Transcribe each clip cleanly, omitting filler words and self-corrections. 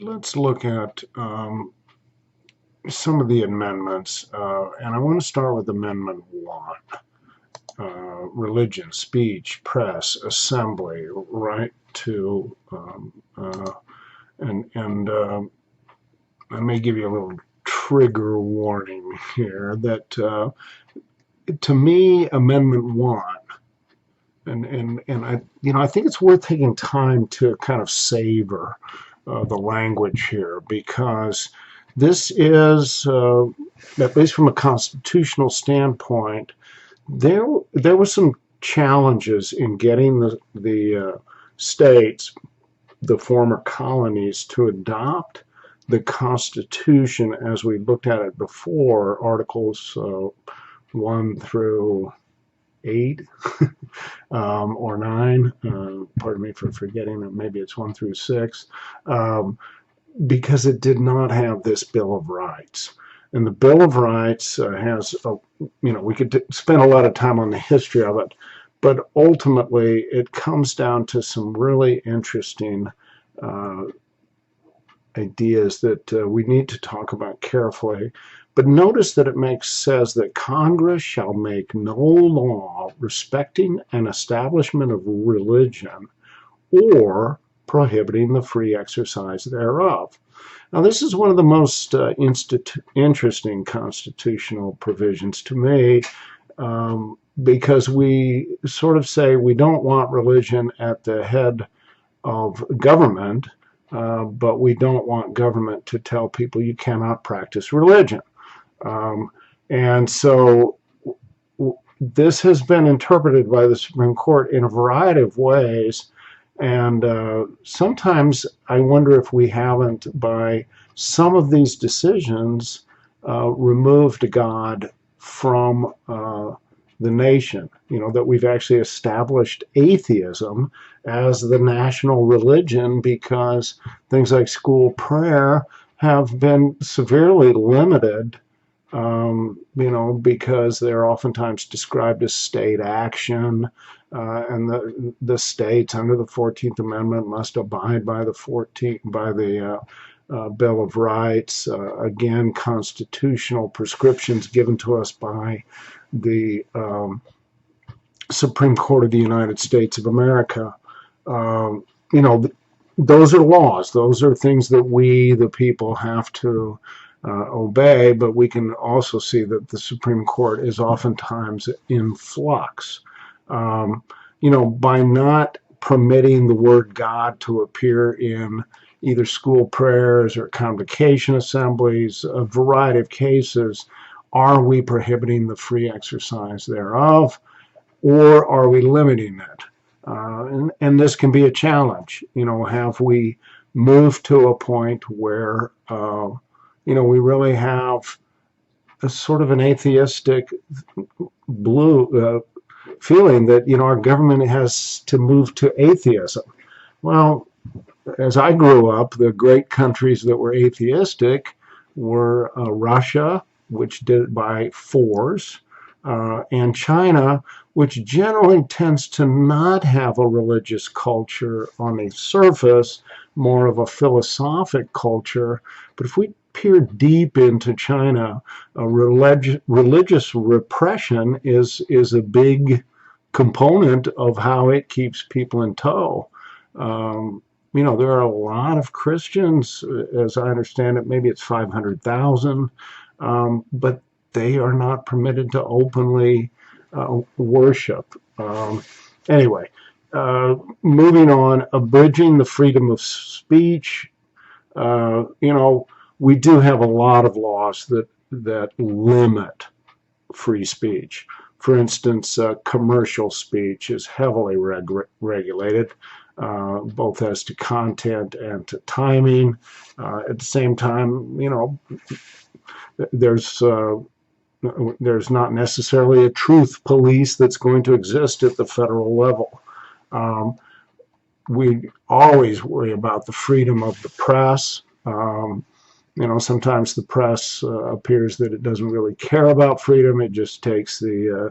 let's look at some of the amendments, and I want to start with Amendment 1. Religion, speech, press, assembly, right to, and I may give you a little trigger warning here that to me, Amendment 1, and I think it's worth taking time to kind of savor the language here, because this is, at least from a constitutional standpoint, there were some challenges in getting the states, the former colonies, to adopt the Constitution as we looked at it before, Articles 1 through 8 or 9. Pardon me for forgetting that maybe it's 1 through 6, because it did not have this Bill of Rights. And the Bill of Rights has, we could spend a lot of time on the history of it, but ultimately it comes down to some really interesting ideas that we need to talk about carefully. But notice that it says that Congress shall make no law respecting an establishment of religion or prohibiting the free exercise thereof. Now, this is one of the most interesting constitutional provisions to me, because we sort of say we don't want religion at the head of government, but we don't want government to tell people you cannot practice religion. And so this has been interpreted by the Supreme Court in a variety of ways. And sometimes I wonder if we haven't, by some of these decisions, removed God from the nation. That we've actually established atheism as the national religion because things like school prayer have been severely limited, because they're oftentimes described as state action. And the states under the 14th Amendment must abide by the Bill of Rights. Again, constitutional prescriptions given to us by the Supreme Court of the United States of America. Those are laws. Those are things that we, the people, have to obey. But we can also see that the Supreme Court is oftentimes in flux. By not permitting the word God to appear in either school prayers or convocation assemblies, a variety of cases, are we prohibiting the free exercise thereof, or are we limiting it? And this can be a challenge. Have we moved to a point where, we really have a sort of an atheistic feeling that our government has to move to atheism? Well, as I grew up, the great countries that were atheistic were Russia, which did it by force, and China, which generally tends to not have a religious culture on the surface, more of a philosophic culture. But if we peer deep into China, religious repression is a big component of how it keeps people in tow. There are a lot of Christians, as I understand it, maybe it's 500,000, but they are not permitted to openly worship. Anyway, moving on, abridging the freedom of speech. We do have a lot of laws that limit free speech. For instance, commercial speech is heavily regulated, both as to content and to timing. At the same time, there's not necessarily a truth police that's going to exist at the federal level. We always worry about the freedom of the press. Sometimes the press appears that it doesn't really care about freedom. It just takes the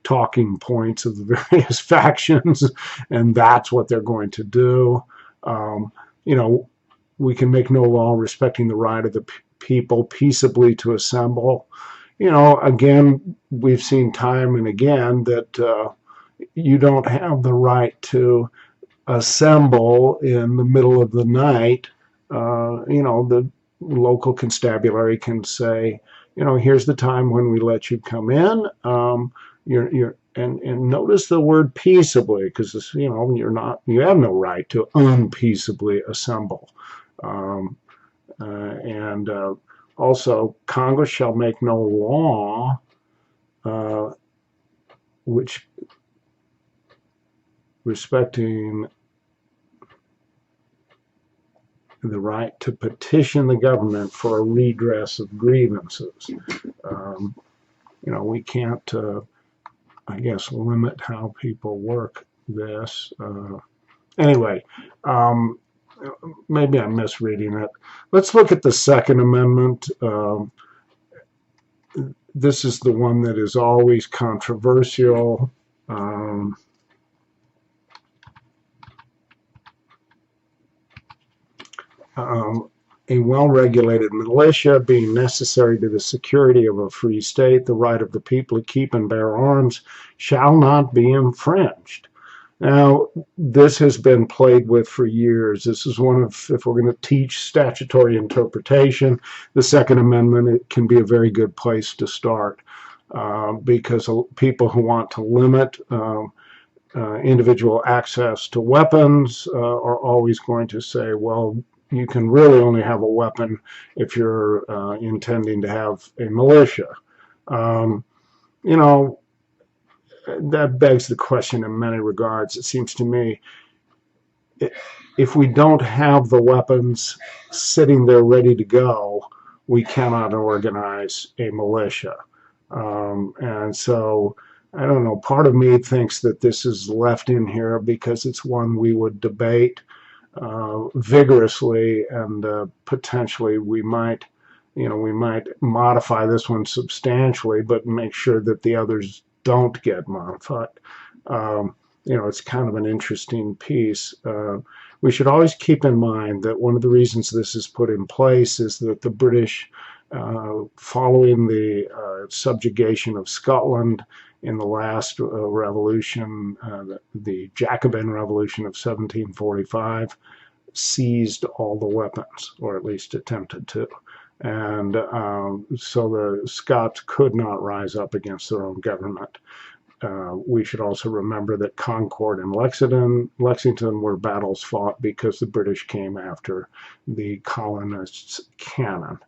talking points of the various factions, and that's what they're going to do. we can make no law respecting the right of the people peaceably to assemble. You know, again, we've seen time and again that you don't have the right to assemble in the middle of the night. You know, the local constabulary can say, you know, here's the time when we let you come in. And notice the word peaceably, because you know you have no right to unpeaceably assemble. Um, and Also, Congress shall make no law which respecting the right to petition the government for a redress of grievances. You know, we can't, I guess, limit how people work this. Anyway, maybe I'm misreading it. Let's look at the Second Amendment. This is the one that is always controversial. A well-regulated militia being necessary to the security of a free state, the right of the people to keep and bear arms shall not be infringed. Now, this has been played with for years. This is one of, if we're going to teach statutory interpretation, the Second Amendment, it can be a very good place to start because people who want to limit individual access to weapons are always going to say, well, you can really only have a weapon if you're intending to have a militia. You know, that begs the question in many regards. It seems to me, if we don't have the weapons sitting there ready to go, we cannot organize a militia. And so, I don't know, part of me thinks that this is left in here because it's one we would debate vigorously, and potentially we might modify this one substantially, but make sure that the others don't get modified. You know, it's kind of an interesting piece. We should always keep in mind that one of the reasons this is put in place is that the British, following the subjugation of Scotland in the last revolution, the Jacobin Revolution of 1745, seized all the weapons, or at least attempted to. And so the Scots could not rise up against their own government. We should also remember that Concord and Lexington were battles fought because the British came after the colonists' cannon.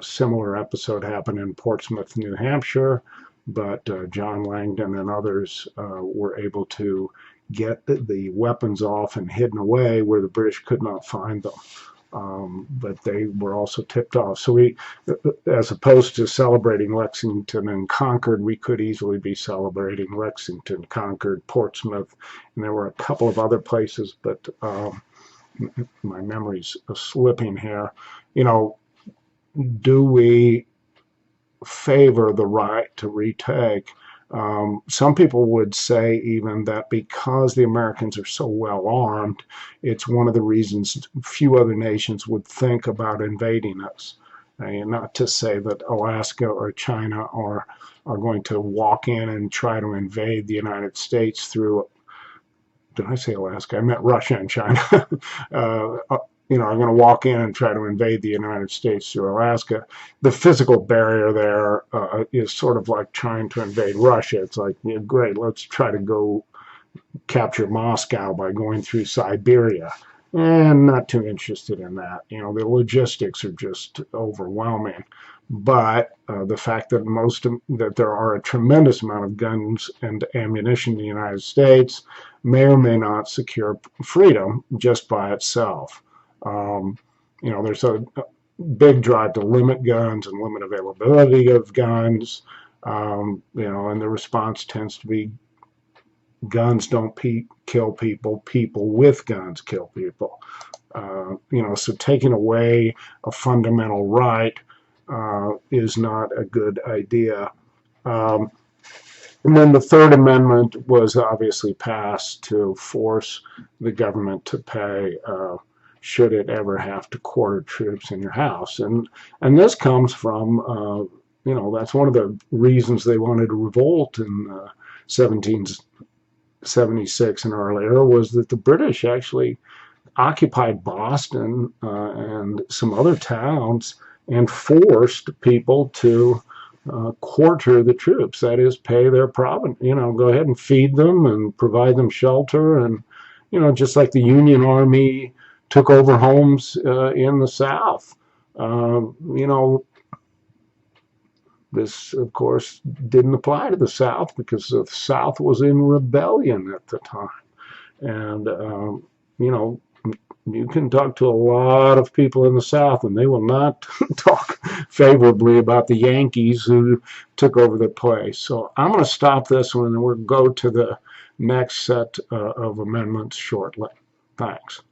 Similar episode happened in Portsmouth, New Hampshire, but John Langdon and others were able to get the weapons off and hidden away where the British could not find them. But they were also tipped off. So we, as opposed to celebrating Lexington and Concord, we could easily be celebrating Lexington, Concord, Portsmouth, and there were a couple of other places, but my memory's slipping here. You know, do we favor the right to retake? Some people would say even that because the Americans are so well armed, it's one of the reasons few other nations would think about invading us. And not to say that Alaska or China are going to walk in and try to invade the United States through, did I say Alaska? I meant Russia and China. You know, are going to walk in and try to invade the United States through Alaska. The physical barrier there is sort of like trying to invade Russia. It's like, yeah, great, let's try to go capture Moscow by going through Siberia. And not too interested in that. You know, the logistics are just overwhelming. But the fact that that there are a tremendous amount of guns and ammunition in the United States may or may not secure freedom just by itself. You know, there's a big drive to limit guns and limit availability of guns. You know, and the response tends to be guns don't kill people, people with guns kill people. You know, so taking away a fundamental right is not a good idea. And then the Third Amendment was obviously passed to force the government to pay should it ever have to quarter troops in your house. And this comes from, that's one of the reasons they wanted to revolt in 1776 and earlier, was that the British actually occupied Boston and some other towns and forced people to quarter the troops. That is, pay their provender, go ahead and feed them and provide them shelter. And, just like the Union Army took over homes in the South. This, of course, didn't apply to the South because the South was in rebellion at the time. And, you can talk to a lot of people in the South, and they will not talk favorably about the Yankees who took over the place. So I'm going to stop this one, and we'll go to the next set of amendments shortly. Thanks.